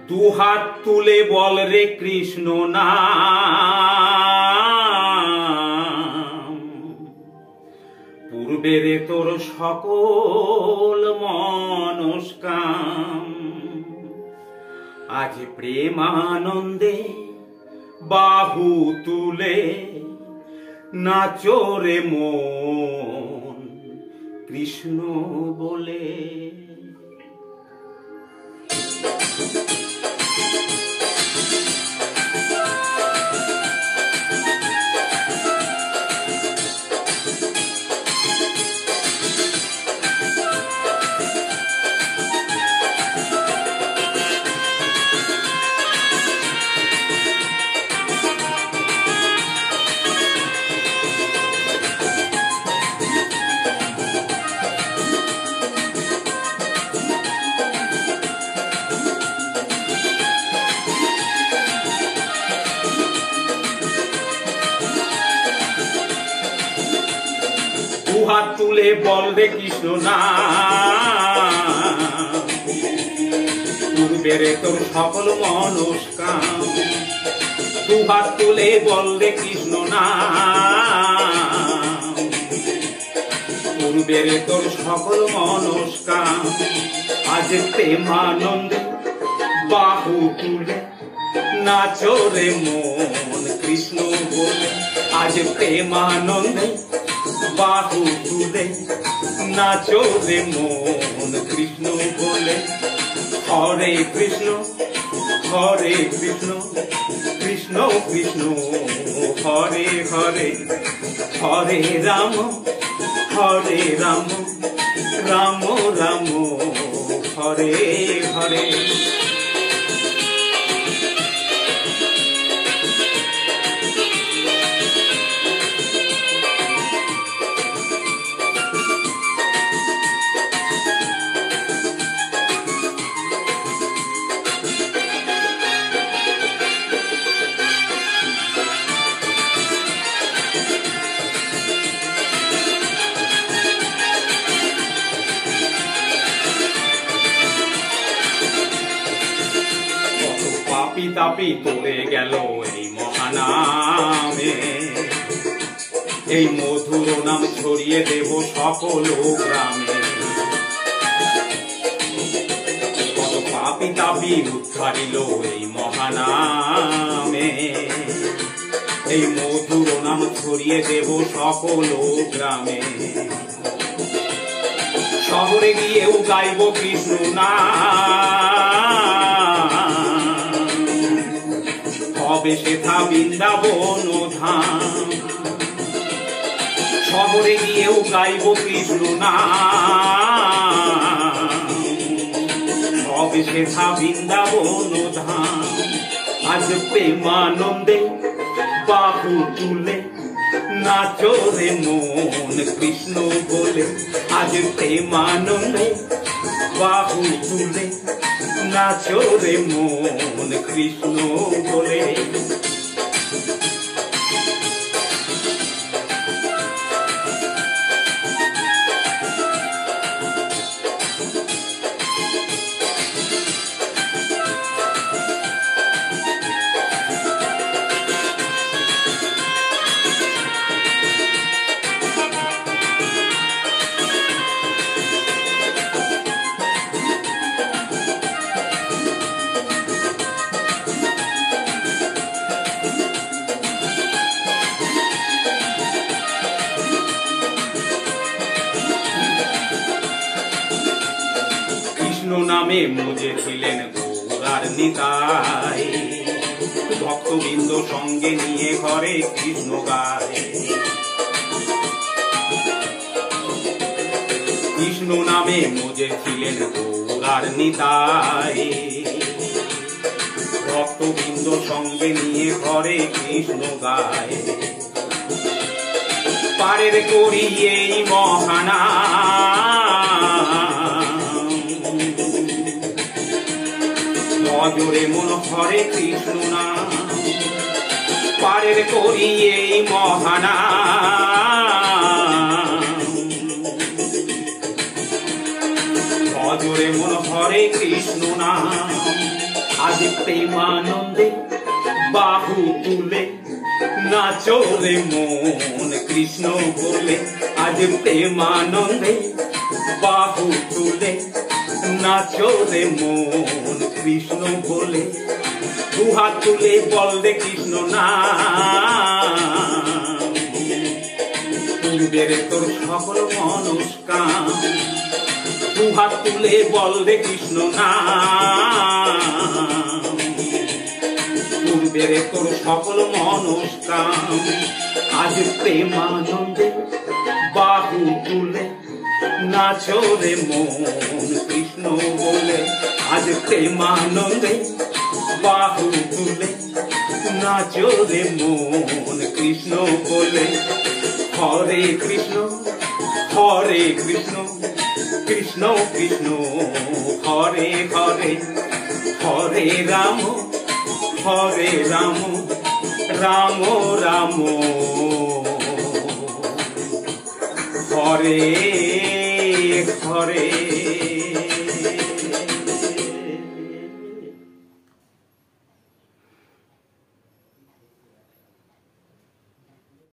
দুহাত তুলে বল রে কৃষ্ণ নাম, পূর্বের তোর সকল মনস্কাম আজ প্রেমানন্দে বাহু তুলে নাচো রে মন কৃষ্ণ বলে। দুহাত তুলে বল রে কৃষ্ণ নাম, পূর্বের তোর সকল মনস্কাম। দুহাত তুলে বল রে কৃষ্ণ নাম, পূর্বের তোর সকল মনস্কাম আজ প্রেমানন্দে বাহু তুলে নাচো রে মন কৃষ্ণ বলে। আজ প্রেমানন্দে বাহু তুলে নাচো রে মন কৃষ্ণ বলে। হরে কৃষ্ণ হরে কৃষ্ণ কৃষ্ণ কৃষ্ণ হরে হরে, হরে রাম হরে রাম রাম রাম হরে হরে। পাপি তাপি তোলে গেল এই মহানামে, এই মধুর নাম ছড়িয়ে দেব সকল গ্রামে। কত পাপি তাপি উদ্ধারিল এই মহানামে, এই মধুর নাম ছড়িয়ে দেব সকল গ্রামে। শহরে গিয়েও গাইব কৃষ্ণ নাম, হবে সেথা বৃন্দাবন ধাম। শহরে গিয়েও গাইব কৃষ্ণ নাম, হবে সেথা বৃন্দাবন ধাম। আজ প্রেমানন্দে বাহু তুলে নাচো রে মন কৃষ্ণ বলে। আজ প্রেমানন্দে বাহু তুলে নাচো রে মন কৃষ্ণ বলে। নামে মজেছিলেন গৌরার নিতাই, ভক্তবৃন্দ সঙ্গে নিয়ে ঘরে কৃষ্ণ গায়। কৃষ্ণ নামে মজেছিলেন গৌরার নিতাই, ভক্তবৃন্দ সঙ্গে নিয়ে ঘরে কৃষ্ণ গায়। পারের করি এই মহানাম, নজরে মন হরে কৃষ্ণ নাম। পারের করি এই মহানাম, নজরে মন হরে কৃষ্ণ নাম। আজ প্রেমানন্দে বাহু তুলে নাচো রে মন কৃষ্ণ বলে। আজ প্রেমানন্দে বাহু তুলে নাচো রে মন কৃষ্ণ বলে। দুহাত তুলে বল রে কৃষ্ণ নাম, পূর্বের তোর সকল মনস্কাম। দুহাত তুলে বল রে কৃষ্ণ নাম, পূর্বের তোর সকল মনস্কাম। আজ প্রেমানন্দে বাহু তুলে নাচো রে মন কৃষ্ণ বলে। আজ প্রেমানন্দে বাহু তুলে নাচো রে মন কৃষ্ণ বলে। হরে কৃষ্ণ হরে কৃষ্ণ কৃষ্ণ কৃষ্ণ হরে হরে। হরে রাম হরে রাম রাম রাম হরে হরে।